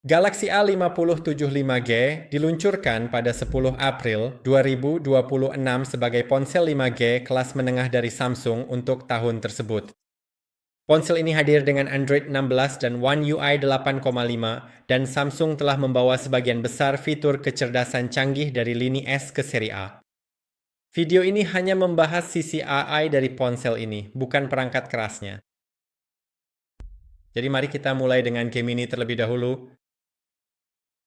Galaxy A5075G diluncurkan pada 10 April 2026 sebagai ponsel 5G kelas menengah dari Samsung untuk tahun tersebut. Ponsel ini hadir dengan Android 16 dan One UI 8,5 dan Samsung telah membawa sebagian besar fitur kecerdasan canggih dari lini S ke seri A. Video ini hanya membahas sisi AI dari ponsel ini, bukan perangkat kerasnya. Jadi mari kita mulai dengan game ini terlebih dahulu.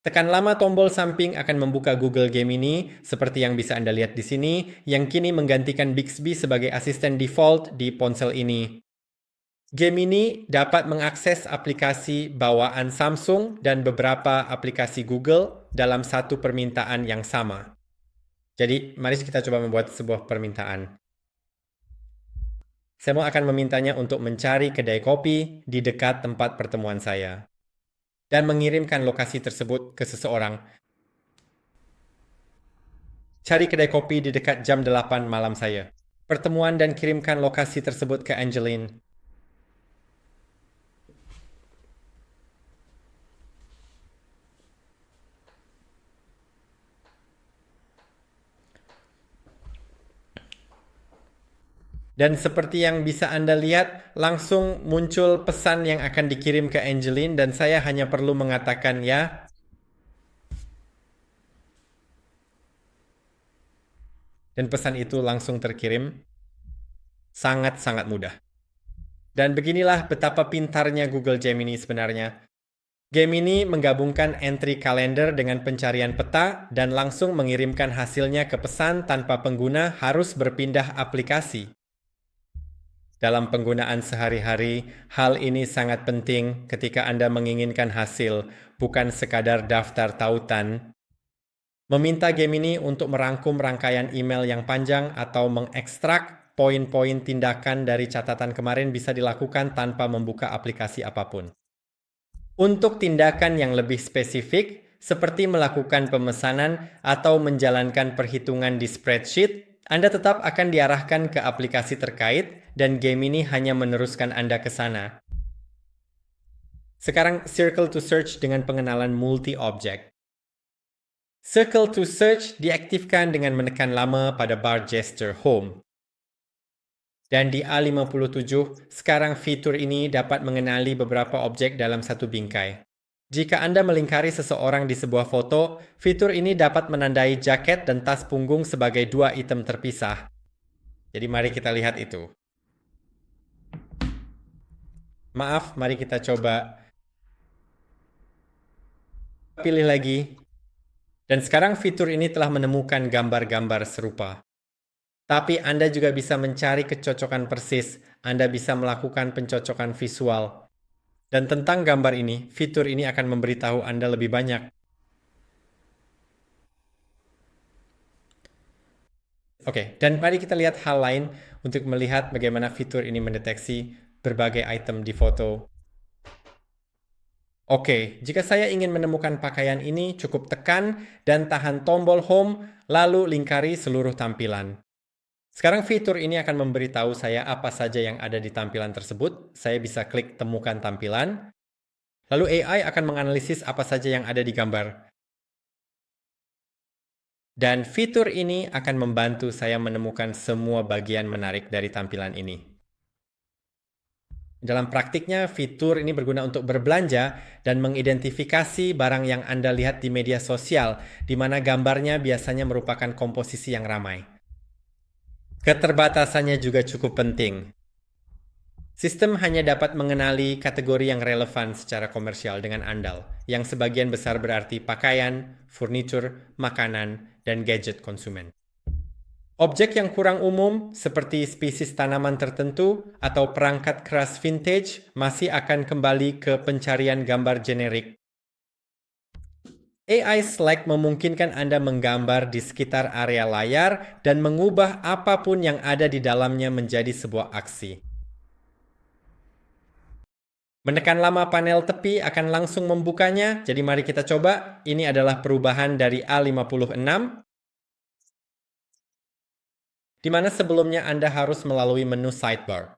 Tekan lama tombol samping akan membuka Google Gemini, seperti yang bisa Anda lihat di sini, yang kini menggantikan Bixby sebagai asisten default di ponsel ini. Gemini dapat mengakses aplikasi bawaan Samsung dan beberapa aplikasi Google dalam satu permintaan yang sama. Jadi, mari kita coba membuat sebuah permintaan. Saya akan memintanya untuk mencari kedai kopi di dekat tempat pertemuan saya dan mengirimkan lokasi tersebut ke seseorang. Cari kedai kopi di dekat jam 8 malam saya. Pertemuan dan kirimkan lokasi tersebut ke Angeline. Dan seperti yang bisa Anda lihat, langsung muncul pesan yang akan dikirim ke Angeline dan saya hanya perlu mengatakan ya. Dan pesan itu langsung terkirim. Sangat-sangat mudah. Dan beginilah betapa pintarnya Google Gemini sebenarnya. Gemini menggabungkan entry kalender dengan pencarian peta dan langsung mengirimkan hasilnya ke pesan tanpa pengguna harus berpindah aplikasi. Dalam penggunaan sehari-hari, hal ini sangat penting ketika Anda menginginkan hasil, bukan sekadar daftar tautan. Meminta Gemini untuk merangkum rangkaian email yang panjang atau mengekstrak poin-poin tindakan dari catatan kemarin bisa dilakukan tanpa membuka aplikasi apapun. Untuk tindakan yang lebih spesifik, seperti melakukan pemesanan atau menjalankan perhitungan di spreadsheet, Anda tetap akan diarahkan ke aplikasi terkait dan Gemini hanya meneruskan Anda ke sana. Sekarang Circle to Search dengan pengenalan multi-object. Circle to Search diaktifkan dengan menekan lama pada bar gesture Home. Dan di A57, sekarang fitur ini dapat mengenali beberapa objek dalam satu bingkai. Jika Anda melingkari seseorang di sebuah foto, fitur ini dapat menandai jaket dan tas punggung sebagai dua item terpisah. Jadi mari kita lihat itu. Maaf, mari kita coba pilih lagi. Dan sekarang fitur ini telah menemukan gambar-gambar serupa. Tapi Anda juga bisa mencari kecocokan persis. Anda bisa melakukan pencocokan visual. Dan tentang gambar ini, fitur ini akan memberitahu Anda lebih banyak. Oke, dan mari kita lihat hal lain untuk melihat bagaimana fitur ini mendeteksi berbagai item di foto. Oke, jika saya ingin menemukan pakaian ini, cukup tekan dan tahan tombol Home, lalu lingkari seluruh tampilan. Sekarang fitur ini akan memberitahu saya apa saja yang ada di tampilan tersebut. Saya bisa klik temukan tampilan. Lalu AI akan menganalisis apa saja yang ada di gambar. Dan fitur ini akan membantu saya menemukan semua bagian menarik dari tampilan ini. Dalam praktiknya, fitur ini berguna untuk berbelanja dan mengidentifikasi barang yang Anda lihat di media sosial, di mana gambarnya biasanya merupakan komposisi yang ramai. Keterbatasannya juga cukup penting. Sistem hanya dapat mengenali kategori yang relevan secara komersial dengan andal, yang sebagian besar berarti pakaian, furnitur, makanan, dan gadget konsumen. Objek yang kurang umum, seperti spesies tanaman tertentu atau perangkat keras vintage, masih akan kembali ke pencarian gambar generik. AI Select memungkinkan Anda menggambar di sekitar area layar dan mengubah apapun yang ada di dalamnya menjadi sebuah aksi. Menekan lama panel tepi akan langsung membukanya, jadi mari kita coba. Ini adalah perubahan dari A56. Di mana sebelumnya Anda harus melalui menu sidebar.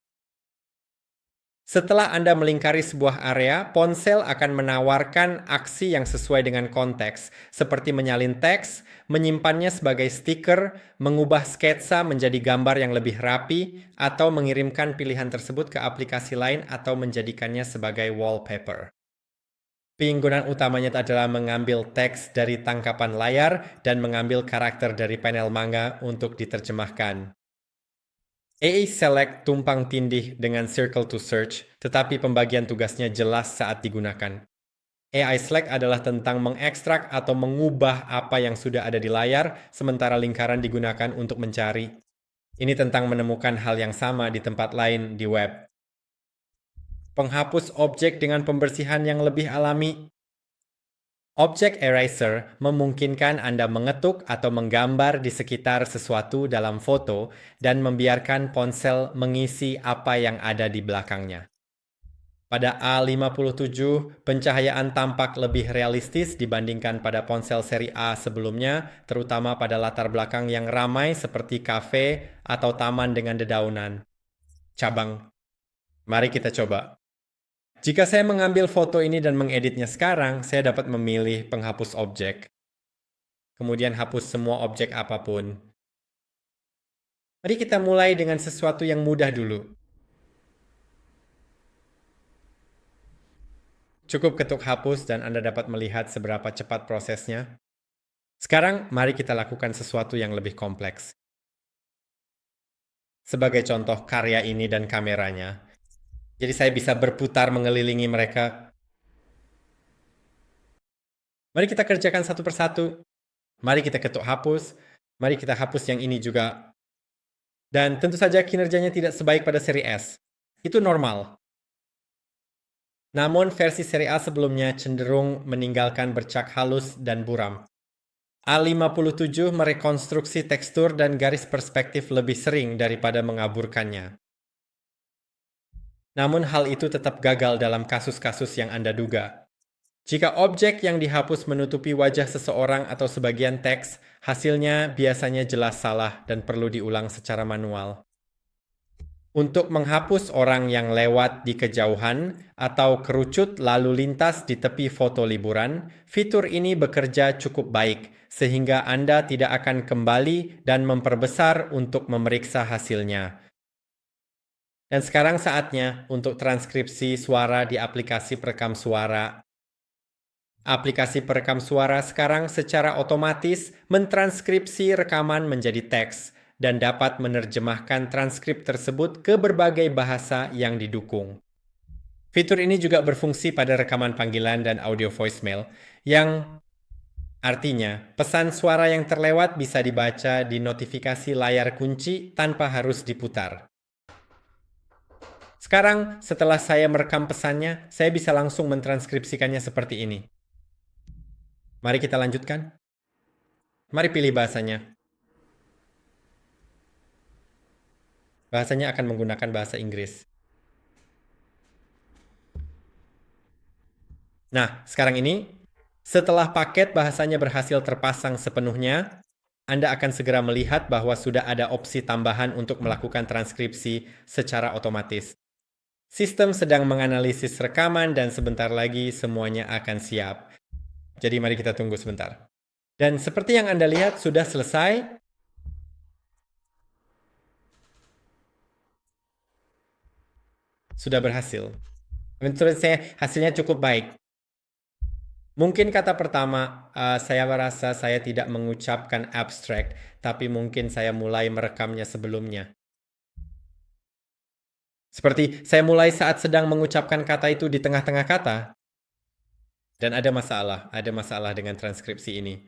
Setelah Anda melingkari sebuah area, ponsel akan menawarkan aksi yang sesuai dengan konteks, seperti menyalin teks, menyimpannya sebagai stiker, mengubah sketsa menjadi gambar yang lebih rapi, atau mengirimkan pilihan tersebut ke aplikasi lain atau menjadikannya sebagai wallpaper. Penggunaan utamanya adalah mengambil teks dari tangkapan layar dan mengambil karakter dari panel manga untuk diterjemahkan. AI Select tumpang tindih dengan Circle to Search, tetapi pembagian tugasnya jelas saat digunakan. AI Select adalah tentang mengekstrak atau mengubah apa yang sudah ada di layar, sementara lingkaran digunakan untuk mencari. Ini tentang menemukan hal yang sama di tempat lain di web. Penghapus objek dengan pembersihan yang lebih alami. Object Eraser memungkinkan Anda mengetuk atau menggambar di sekitar sesuatu dalam foto dan membiarkan ponsel mengisi apa yang ada di belakangnya. Pada A57, pencahayaan tampak lebih realistis dibandingkan pada ponsel seri A sebelumnya, terutama pada latar belakang yang ramai seperti kafe atau taman dengan dedaunan. Cabang. Mari kita coba. Jika saya mengambil foto ini dan mengeditnya sekarang, saya dapat memilih penghapus objek. Kemudian hapus semua objek apapun. Mari kita mulai dengan sesuatu yang mudah dulu. Cukup ketuk hapus dan Anda dapat melihat seberapa cepat prosesnya. Sekarang, mari kita lakukan sesuatu yang lebih kompleks. Sebagai contoh karya ini dan kameranya, jadi saya bisa berputar mengelilingi mereka. Mari kita kerjakan satu persatu. Mari kita ketuk hapus. Mari kita hapus yang ini juga. Dan tentu saja kinerjanya tidak sebaik pada seri S. Itu normal. Namun versi seri A sebelumnya cenderung meninggalkan bercak halus dan buram. A57 merekonstruksi tekstur dan garis perspektif lebih sering daripada mengaburkannya. Namun hal itu tetap gagal dalam kasus-kasus yang Anda duga. Jika objek yang dihapus menutupi wajah seseorang atau sebagian teks, hasilnya biasanya jelas salah dan perlu diulang secara manual. Untuk menghapus orang yang lewat di kejauhan atau kerucut lalu lintas di tepi foto liburan, fitur ini bekerja cukup baik sehingga Anda tidak akan kembali dan memperbesar untuk memeriksa hasilnya. Dan sekarang saatnya untuk transkripsi suara di aplikasi perekam suara. Aplikasi perekam suara sekarang secara otomatis mentranskripsi rekaman menjadi teks dan dapat menerjemahkan transkrip tersebut ke berbagai bahasa yang didukung. Fitur ini juga berfungsi pada rekaman panggilan dan audio voicemail, yang artinya pesan suara yang terlewat bisa dibaca di notifikasi layar kunci tanpa harus diputar. Sekarang, setelah saya merekam pesannya, saya bisa langsung mentranskripsikannya seperti ini. Mari kita lanjutkan. Mari pilih bahasanya. Bahasanya akan menggunakan bahasa Inggris. Nah, sekarang ini, setelah paket bahasanya berhasil terpasang sepenuhnya, Anda akan segera melihat bahwa sudah ada opsi tambahan untuk melakukan transkripsi secara otomatis. Sistem sedang menganalisis rekaman dan sebentar lagi semuanya akan siap. Jadi mari kita tunggu sebentar. Dan seperti yang Anda lihat sudah selesai. Sudah berhasil. Menurut saya hasilnya cukup baik. Mungkin kata pertama, saya merasa saya tidak mengucapkan abstract, tapi mungkin saya mulai merekamnya sebelumnya. Seperti saya mulai saat sedang mengucapkan kata itu di tengah-tengah kata. Dan ada masalah dengan transkripsi ini.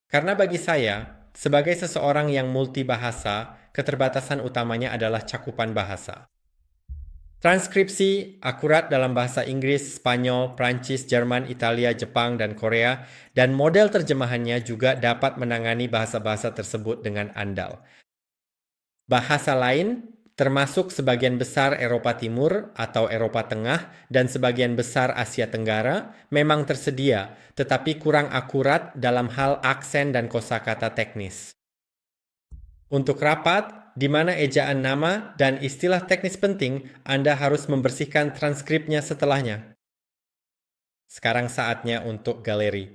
Karena bagi saya, sebagai seseorang yang multibahasa, keterbatasan utamanya adalah cakupan bahasa. Transkripsi akurat dalam bahasa Inggris, Spanyol, Prancis, Jerman, Italia, Jepang, dan Korea, dan model terjemahannya juga dapat menangani bahasa-bahasa tersebut dengan andal. Bahasa lain, termasuk sebagian besar Eropa Timur atau Eropa Tengah dan sebagian besar Asia Tenggara, memang tersedia, tetapi kurang akurat dalam hal aksen dan kosakata teknis. Untuk rapat, di mana ejaan nama dan istilah teknis penting, Anda harus membersihkan transkripnya setelahnya. Sekarang saatnya untuk galeri.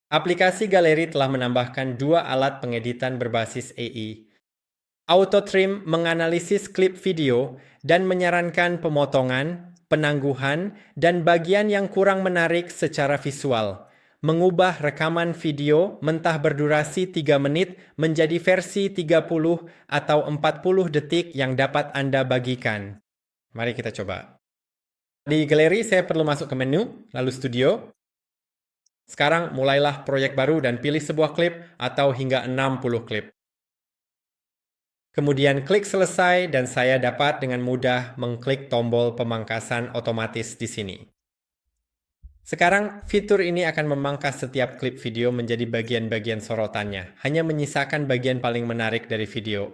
Aplikasi galeri telah menambahkan 2 alat pengeditan berbasis AI. AutoTrim menganalisis klip video dan menyarankan pemotongan, penangguhan, dan bagian yang kurang menarik secara visual. Mengubah rekaman video mentah berdurasi 3 menit menjadi versi 30 atau 40 detik yang dapat Anda bagikan. Mari kita coba. Di galeri saya perlu masuk ke menu, lalu studio. Sekarang mulailah proyek baru dan pilih sebuah klip atau hingga 60 klip. Kemudian klik selesai dan saya dapat dengan mudah mengklik tombol pemangkasan otomatis di sini. Sekarang, fitur ini akan memangkas setiap klip video menjadi bagian-bagian sorotannya, hanya menyisakan bagian paling menarik dari video.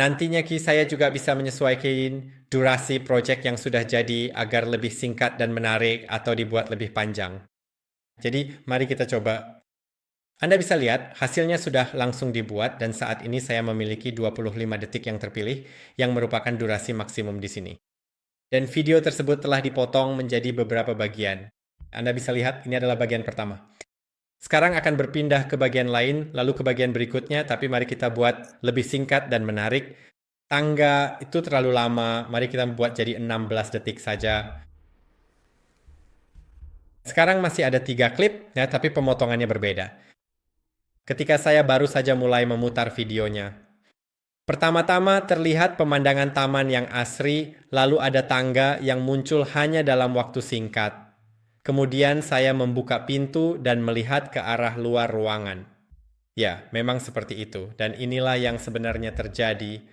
Nantinya saya juga bisa menyesuaikan durasi proyek yang sudah jadi agar lebih singkat dan menarik atau dibuat lebih panjang. Jadi, mari kita coba. Anda bisa lihat, hasilnya sudah langsung dibuat dan saat ini saya memiliki 25 detik yang terpilih yang merupakan durasi maksimum di sini. Dan video tersebut telah dipotong menjadi beberapa bagian. Anda bisa lihat, ini adalah bagian pertama. Sekarang akan berpindah ke bagian lain, lalu ke bagian berikutnya, tapi mari kita buat lebih singkat dan menarik. Tangga itu terlalu lama, mari kita buat jadi 16 detik saja. Sekarang masih ada 3 klip, ya, tapi pemotongannya berbeda. Ketika saya baru saja mulai memutar videonya. Pertama-tama terlihat pemandangan taman yang asri, lalu ada tangga yang muncul hanya dalam waktu singkat. Kemudian saya membuka pintu dan melihat ke arah luar ruangan. Ya, memang seperti itu. Dan inilah yang sebenarnya terjadi.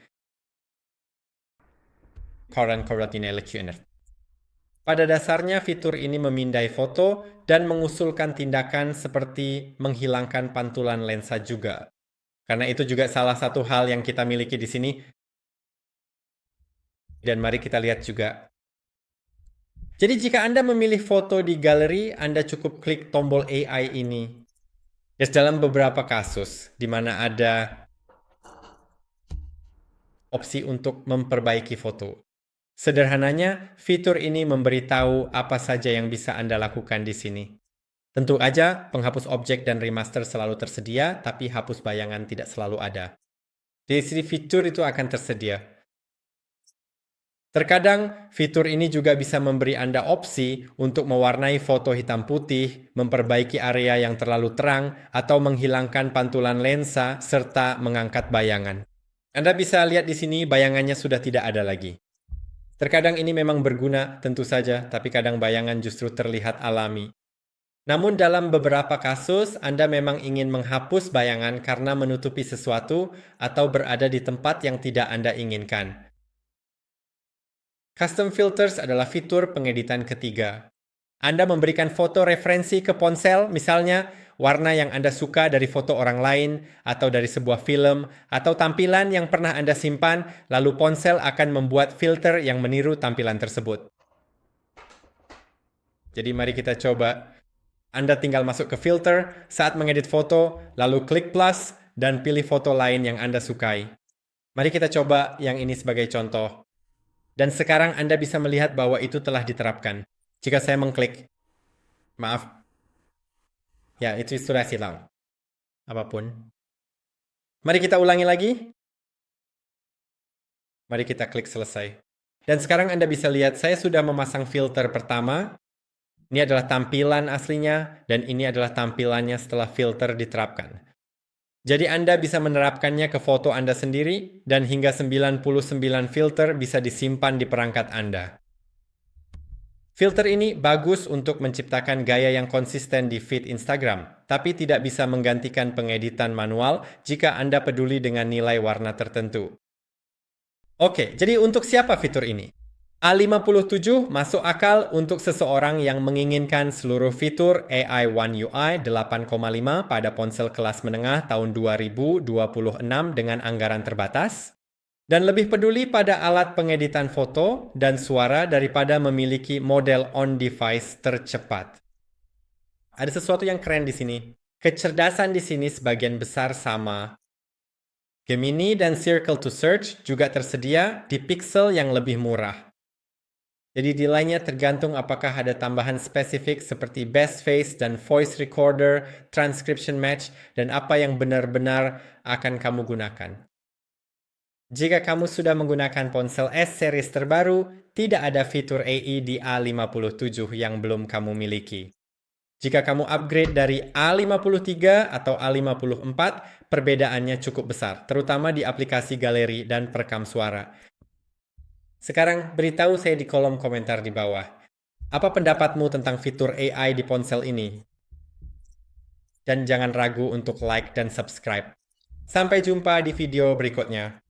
Pada dasarnya fitur ini memindai foto dan mengusulkan tindakan seperti menghilangkan pantulan lensa juga. Karena itu juga salah satu hal yang kita miliki di sini. Dan mari kita lihat juga. Jadi jika Anda memilih foto di galeri, Anda cukup klik tombol AI ini. Yes, dalam beberapa kasus, di mana ada opsi untuk memperbaiki foto. Sederhananya, fitur ini memberitahu apa saja yang bisa Anda lakukan di sini. Tentu saja, penghapus objek dan remaster selalu tersedia, tapi hapus bayangan tidak selalu ada. Di sini fitur itu akan tersedia. Terkadang, fitur ini juga bisa memberi Anda opsi untuk mewarnai foto hitam putih, memperbaiki area yang terlalu terang, atau menghilangkan pantulan lensa, serta mengangkat bayangan. Anda bisa lihat di sini bayangannya sudah tidak ada lagi. Terkadang ini memang berguna, tentu saja, tapi kadang bayangan justru terlihat alami. Namun dalam beberapa kasus, Anda memang ingin menghapus bayangan karena menutupi sesuatu atau berada di tempat yang tidak Anda inginkan. Custom Filters adalah fitur pengeditan ketiga. Anda memberikan foto referensi ke ponsel, misalnya warna yang Anda suka dari foto orang lain, atau dari sebuah film, atau tampilan yang pernah Anda simpan, lalu ponsel akan membuat filter yang meniru tampilan tersebut. Jadi mari kita coba. Anda tinggal masuk ke filter, saat mengedit foto, lalu klik plus, dan pilih foto lain yang Anda sukai. Mari kita coba yang ini sebagai contoh. Dan sekarang Anda bisa melihat bahwa itu telah diterapkan. Jika saya mengklik, maaf, ya itu sudah hilang. Apapun. Mari kita ulangi lagi. Mari kita klik selesai. Dan sekarang Anda bisa lihat saya sudah memasang filter pertama. Ini adalah tampilan aslinya, dan ini adalah tampilannya setelah filter diterapkan. Jadi Anda bisa menerapkannya ke foto Anda sendiri, dan hingga 99 filter bisa disimpan di perangkat Anda. Filter ini bagus untuk menciptakan gaya yang konsisten di feed Instagram, tapi tidak bisa menggantikan pengeditan manual jika Anda peduli dengan nilai warna tertentu. Oke, jadi untuk siapa fitur ini? A57 masuk akal untuk seseorang yang menginginkan seluruh fitur AI One UI 8,5 pada ponsel kelas menengah tahun 2026 dengan anggaran terbatas, dan lebih peduli pada alat pengeditan foto dan suara daripada memiliki model on-device tercepat. Ada sesuatu yang keren di sini. Kecerdasan di sini sebagian besar sama Gemini dan Circle to Search juga tersedia di pixel yang lebih murah. Jadi nilainya tergantung apakah ada tambahan spesifik seperti best face dan voice recorder, transcription match, dan apa yang benar-benar akan kamu gunakan. Jika kamu sudah menggunakan ponsel S series terbaru, tidak ada fitur AI di A57 yang belum kamu miliki. Jika kamu upgrade dari A53 atau A54, perbedaannya cukup besar, terutama di aplikasi galeri dan perekam suara. Sekarang beritahu saya di kolom komentar di bawah. Apa pendapatmu tentang fitur AI di ponsel ini? Dan jangan ragu untuk like dan subscribe. Sampai jumpa di video berikutnya.